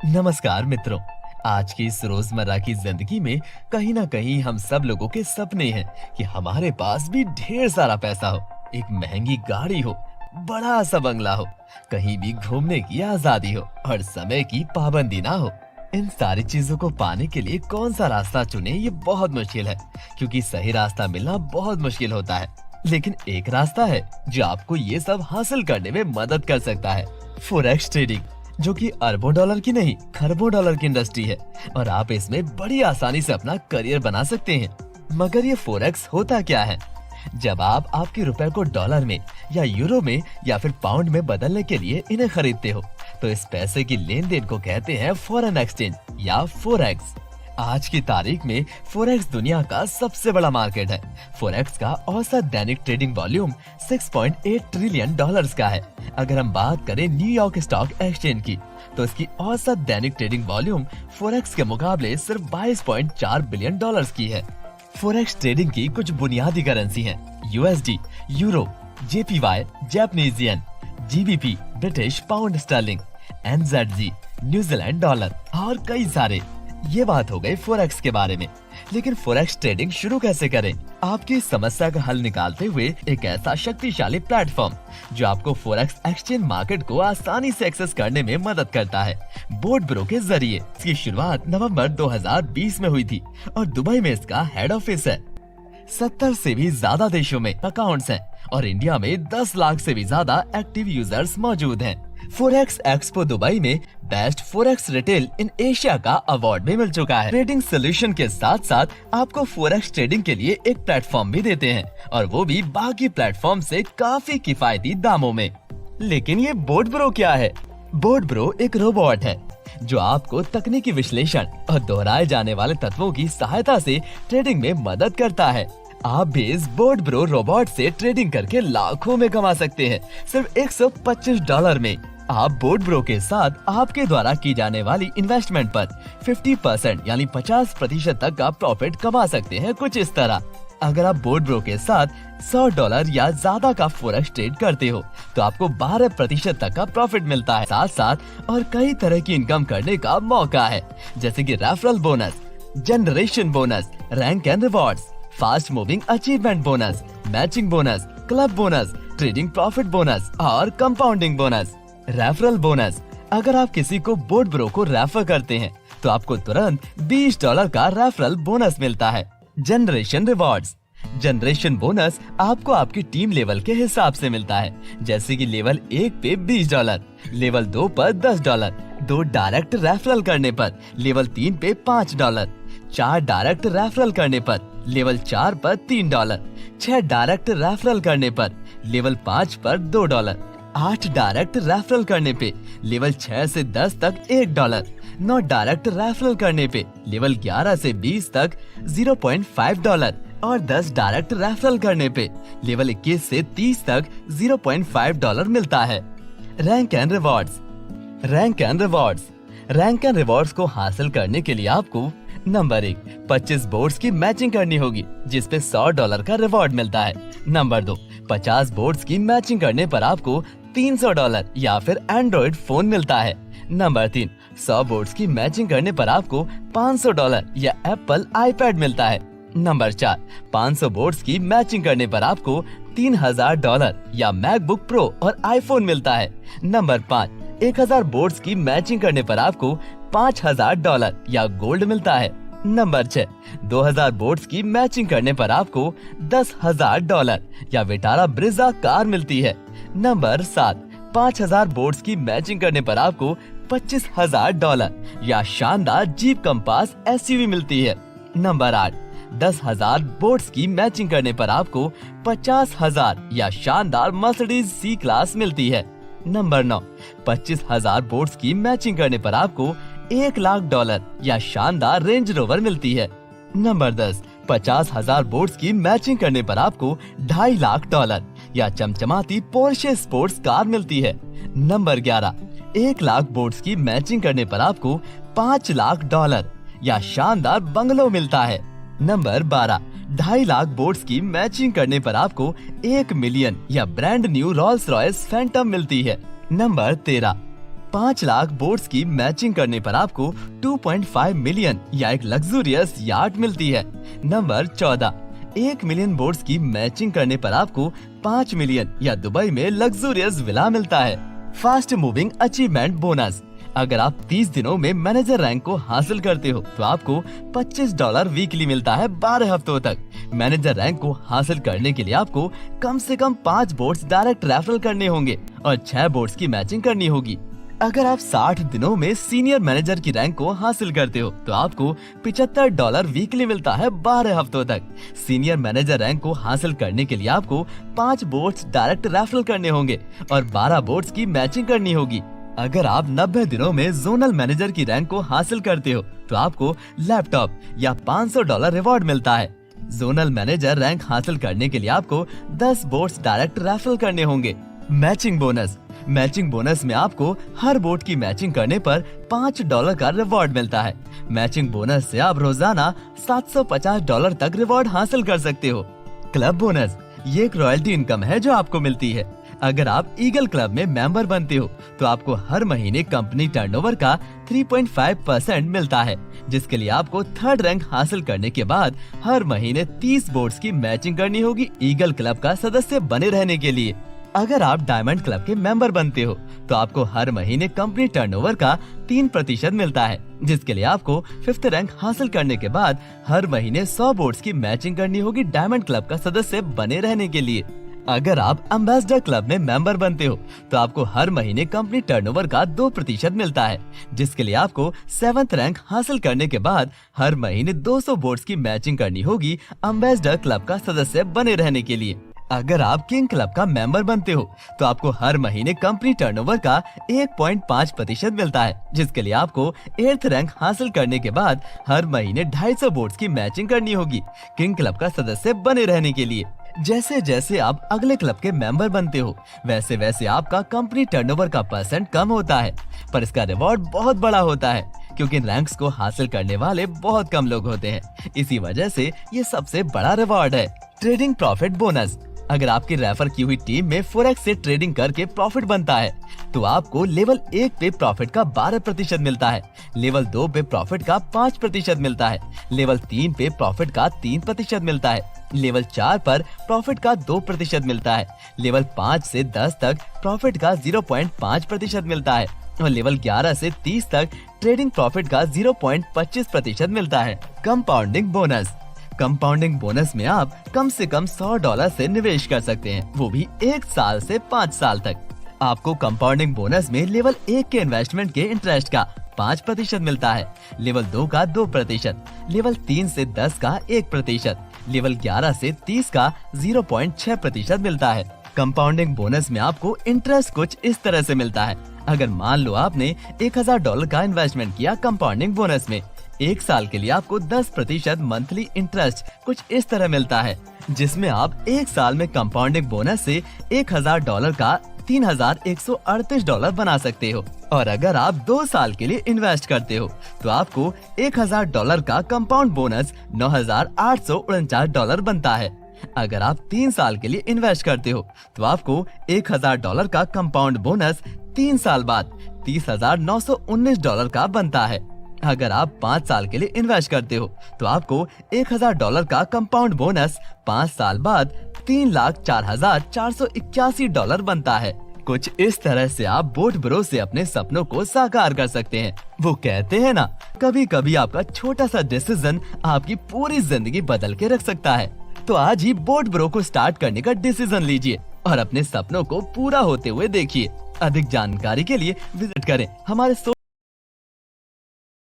नमस्कार मित्रों। आज की इस रोजमर्रा की जिंदगी में कहीं ना कहीं हम सब लोगों के सपने हैं कि हमारे पास भी ढेर सारा पैसा हो, एक महंगी गाड़ी हो, बड़ा सा बंगला हो, कहीं भी घूमने की आजादी हो और समय की पाबंदी ना हो। इन सारी चीजों को पाने के लिए कौन सा रास्ता चुने ये बहुत मुश्किल है, क्योंकि सही रास्ता मिलना बहुत मुश्किल होता है। लेकिन एक रास्ता है जो आपको ये सब हासिल करने में मदद कर सकता है, फॉरेक्स ट्रेडिंग, जो कि अरबों डॉलर की नहीं खरबों डॉलर की इंडस्ट्री है और आप इसमें बड़ी आसानी से अपना करियर बना सकते हैं। मगर ये फॉरेक्स होता क्या है? जब आप आपके रुपए को डॉलर में या यूरो में या फिर पाउंड में बदलने के लिए इन्हें खरीदते हो, तो इस पैसे की लेन देन को कहते हैं फॉरेन एक्सचेंज या फॉरेक्स। आज की तारीख में फॉरेक्स दुनिया का सबसे बड़ा मार्केट है। फॉरेक्स का औसत दैनिक ट्रेडिंग वॉल्यूम 6.8 ट्रिलियन डॉलर्स का है। अगर हम बात करें न्यूयॉर्क स्टॉक एक्सचेंज की, तो इसकी औसत दैनिक ट्रेडिंग वॉल्यूम फॉरेक्स के मुकाबले सिर्फ 22.4 बिलियन डॉलर्स की है। फॉरेक्स ट्रेडिंग की कुछ बुनियादी करेंसी हैं: USD, euro, JPY, Japanese yen, GBP, British pound sterling, NZG, New Zealand dollar और कई सारे। ये बात हो गई फॉरेक्स के बारे में। लेकिन फॉरेक्स ट्रेडिंग शुरू कैसे करें? आपकी समस्या का हल निकालते हुए एक ऐसा शक्तिशाली प्लेटफॉर्म जो आपको फॉरेक्स एक्सचेंज मार्केट को आसानी से एक्सेस करने में मदद करता है, बोर्ड ब्रो के जरिए। इसकी शुरुआत नवंबर 2020 में हुई थी और दुबई में इसका हेड ऑफिस है। 70 से भी ज्यादा देशों में अकाउंट्स हैं और इंडिया में 10 लाख से भी ज्यादा एक्टिव यूजर्स मौजूद हैं। फॉरेक्स एक्सपो दुबई में best forex retail in Asia का अवार्ड भी मिल चुका है। ट्रेडिंग सोल्यूशन के साथ साथ आपको फॉरेक्स ट्रेडिंग के लिए एक प्लेटफॉर्म भी देते हैं और वो भी बाकी प्लेटफॉर्म से काफी किफायती दामों में। लेकिन ये बोर्ड ब्रो क्या है? बोर्ड ब्रो एक रोबोट है जो आपको तकनीकी विश्लेषण और दोहराए जाने वाले तत्वों की सहायता से ट्रेडिंग में मदद करता है। आप भी इस बोर्ड ब्रो रोबोट से ट्रेडिंग करके लाखों में कमा सकते हैं, सिर्फ 125 डॉलर में। आप बोर्ड ब्रो के साथ आपके द्वारा की जाने वाली इन्वेस्टमेंट पर 50% यानी 50% तक का प्रॉफिट कमा सकते हैं। कुछ इस तरह, अगर आप बोर्ड ब्रो के साथ $100 या ज्यादा का फॉरेक्स ट्रेड करते हो तो आपको 12% तक का प्रॉफिट मिलता है। साथ साथ और कई तरह की इनकम करने का मौका है, जैसे कि referral bonus, generation bonus, rank and rewards, fast moving achievement bonus, matching bonus, club bonus, trading profit bonus और कंपाउंडिंग बोनस। रेफरल बोनस, अगर आप किसी को बोर्ड ब्रो को रेफर करते हैं तो आपको तुरंत $20 का रेफरल बोनस मिलता है। जनरेशन रिवॉर्ड्स, जनरेशन बोनस आपको आपकी टीम लेवल के हिसाब से मिलता है, जैसे कि लेवल 1 पे $20, लेवल 2 पर $10, 2 डायरेक्ट रेफरल करने पर लेवल 3 पे $5, 4 डायरेक्ट रेफरल करने पर लेवल 4 पर $3, 6 डायरेक्ट रेफरल करने पर लेवल 5 पर $2, 8 डायरेक्ट रेफरल करने पे लेवल 6 से 10 तक $1, 9 डायरेक्ट रेफरल करने पे लेवल 11 से 20 तक $0.5 और 10 डायरेक्ट रेफरल करने पे लेवल 21 से 30 तक $0.5 मिलता है। Rank and rewards, rank and rewards, rank and rewards को हासिल करने के लिए आपको नंबर 1, 25 बोर्ड्स की मैचिंग करनी होगी जिसपे $100 का रिवॉर्ड मिलता है। नंबर 2, 50 बोर्ड्स की मैचिंग करने पर आपको $300 या फिर एंड्रॉइड फोन मिलता है। नंबर 3, 100 बोर्ड्स की मैचिंग करने पर आपको $500 या एप्पल आईपैड मिलता है। नंबर 4, 500 बोर्ड्स की मैचिंग करने पर आपको $3000 या मैकबुक प्रो और आईफोन मिलता है। नंबर 5, 1000 बोर्ड्स की मैचिंग करने पर आपको $5000 या गोल्ड मिलता है। नंबर 6, 2000 बोर्ड्स की मैचिंग करने पर आपको $10,000 या विटारा ब्रिजा कार मिलती है। नंबर 7, 5000 बोर्ड्स की मैचिंग करने पर आपको $25,000 या शानदार जीप कंपास एसयूवी मिलती है। नंबर 8, 10,000 बोर्ड्स की मैचिंग करने पर आपको 50,000 या शानदार मर्सिडीज सी क्लास मिलती है। नंबर 9, 25,000 बोर्ड्स की मैचिंग करने पर आपको $1,00,000 या शानदार रेंज रोवर मिलती है। नंबर 10, 50,000 बोर्ड्स की मैचिंग करने पर आपको $2.5 लाख या चमचमाती पोर्शे स्पोर्ट्स कार मिलती है। नंबर 11, 1,00,000 बोर्ड्स की मैचिंग करने पर आपको $5,00,000 या शानदार बंगलो मिलता है। नंबर 12, 2.5 लाख बोर्ड्स की मैचिंग करने पर आपको 1 मिलियन या brand new Rolls Royce Phantom मिलती है। नंबर 13, 5 लाख बोट्स की मैचिंग करने पर आपको 2.5 मिलियन या एक लग्जूरियस यार्ड मिलती है। नंबर 14, 1 मिलियन बोट्स की मैचिंग करने पर आपको 5 मिलियन या दुबई में लग्जूरियस विला मिलता है। Fast moving achievement bonus. अगर आप 30 दिनों में मैनेजर रैंक को हासिल करते हो तो आपको $25 वीकली मिलता है 12 हफ्तों तक। मैनेजर रैंक को हासिल करने के लिए आपको कम से कम 5 बोट्स डायरेक्ट रेफरल करने होंगे और 6 बोट्स की मैचिंग करनी होगी। अगर आप 60 दिनों में सीनियर मैनेजर की रैंक को हासिल करते हो तो आपको $75 वीकली मिलता है 12 हफ्तों तक। सीनियर मैनेजर रैंक को हासिल करने के लिए आपको 5 बोट्स डायरेक्ट रेफरल करने होंगे और 12 बोट्स की मैचिंग करनी होगी। अगर आप 90 दिनों में जोनल मैनेजर की रैंक को हासिल करते हो तो आपको लैपटॉप या $500 रिवॉर्ड मिलता है। जोनल मैनेजर रैंक हासिल करने के लिए आपको 10 बोट्स डायरेक्ट रेफरल करने होंगे। Matching bonus. मैचिंग बोनस में आपको हर बोट की मैचिंग करने पर $5 का रिवॉर्ड मिलता है। मैचिंग बोनस से आप रोजाना $750 तक रिवॉर्ड हासिल कर सकते हो। क्लब बोनस, ये एक रॉयल्टी इनकम है जो आपको मिलती है। अगर आप ईगल क्लब में मेंबर बनते हो तो आपको हर महीने कंपनी टर्नओवर का 3.5% मिलता है, जिसके लिए आपको 3rd रैंक हासिल करने के बाद हर महीने 30 बोट्स की मैचिंग करनी होगी ईगल क्लब का सदस्य बने रहने के लिए। अगर आप डायमंड क्लब के मेंबर बनते हो तो आपको हर महीने कंपनी टर्नओवर का 3% मिलता है, जिसके लिए आपको 5th रैंक हासिल करने के बाद हर महीने 100 बोट्स की मैचिंग करनी होगी डायमंड क्लब का सदस्य बने रहने के लिए। अगर आप एम्बेसडर क्लब में मेंबर बनते हो तो आपको हर महीने कंपनी टर्नओवर का 2% मिलता है, जिसके लिए आपको 7th रैंक हासिल करने के बाद हर महीने 200 बोट्स की मैचिंग करनी होगी एम्बेसडर क्लब का सदस्य बने रहने के लिए। अगर आप किंग क्लब का मेंबर बनते हो तो आपको हर महीने कंपनी टर्नओवर का 1.5% मिलता है, जिसके लिए आपको 8th रैंक हासिल करने के बाद हर महीने 250 बोट्स की मैचिंग करनी होगी किंग क्लब का सदस्य बने रहने के लिए। जैसे जैसे आप अगले क्लब के मेंबर बनते हो वैसे वैसे आपका कंपनी टर्नओवर का % कम होता है, पर इसका रिवॉर्ड बहुत बड़ा होता है क्योंकि रैंक्स को हासिल करने वाले बहुत कम लोग होते हैं। इसी वजह से ये सबसे बड़ा रिवॉर्ड है। Trading profit bonus. अगर आपकी रेफर की हुई टीम में फोरेक्स से ट्रेडिंग करके प्रॉफिट बनता है तो आपको लेवल 1 पे प्रॉफिट का 12% मिलता है, लेवल 2 पे प्रॉफिट का 5% मिलता है, लेवल 3 पे प्रॉफिट का 3% मिलता है, लेवल 4 पर प्रॉफिट का 2% मिलता है, लेवल 5 से 10 तक प्रॉफिट का 0.5% मिलता है और लेवल 11 से 30 तक ट्रेडिंग प्रॉफिट का 0.25% मिलता है। Compounding bonus. कंपाउंडिंग बोनस में आप कम से कम $100 से निवेश कर सकते हैं, वो भी 1 साल से 5 साल तक। आपको कंपाउंडिंग बोनस में लेवल 1 के इन्वेस्टमेंट के इंटरेस्ट का 5% मिलता है, लेवल 2 का 2%, लेवल 3 से 10 का 1%, लेवल 11 से 30 का 0.6% मिलता है। कंपाउंडिंग बोनस में आपको इंटरेस्ट कुछ इस तरह से मिलता है। अगर मान लो आपने $1000 का इन्वेस्टमेंट किया कंपाउंडिंग बोनस में, 1 साल के लिए आपको 10% मंथली इंटरेस्ट कुछ इस तरह मिलता है, जिसमें आप 1 साल में कंपाउंडिंग बोनस से $1000 का $3138 बना सकते हो। और अगर आप 2 साल के लिए इन्वेस्ट करते हो तो आपको $1000 का कंपाउंड बोनस $9849 बनता है। अगर आप 3 साल के लिए इन्वेस्ट करते हो तो आपको $1000 का कंपाउंड बोनस 3 साल बाद $30,919 का बनता है। अगर आप 5 साल के लिए इन्वेस्ट करते हो तो आपको $1000 का कंपाउंड बोनस 5 साल बाद $3,04,481 बनता है। कुछ इस तरह से आप बोट ब्रो से अपने सपनों को साकार कर सकते हैं। वो कहते हैं ना, कभी कभी आपका छोटा सा डिसीजन आपकी पूरी जिंदगी बदल के रख सकता है। तो आज ही बोट ब्रो को स्टार्ट करने का डिसीजन लीजिए और अपने सपनों को पूरा होते हुए देखिए। अधिक जानकारी के लिए विजिट करें हमारे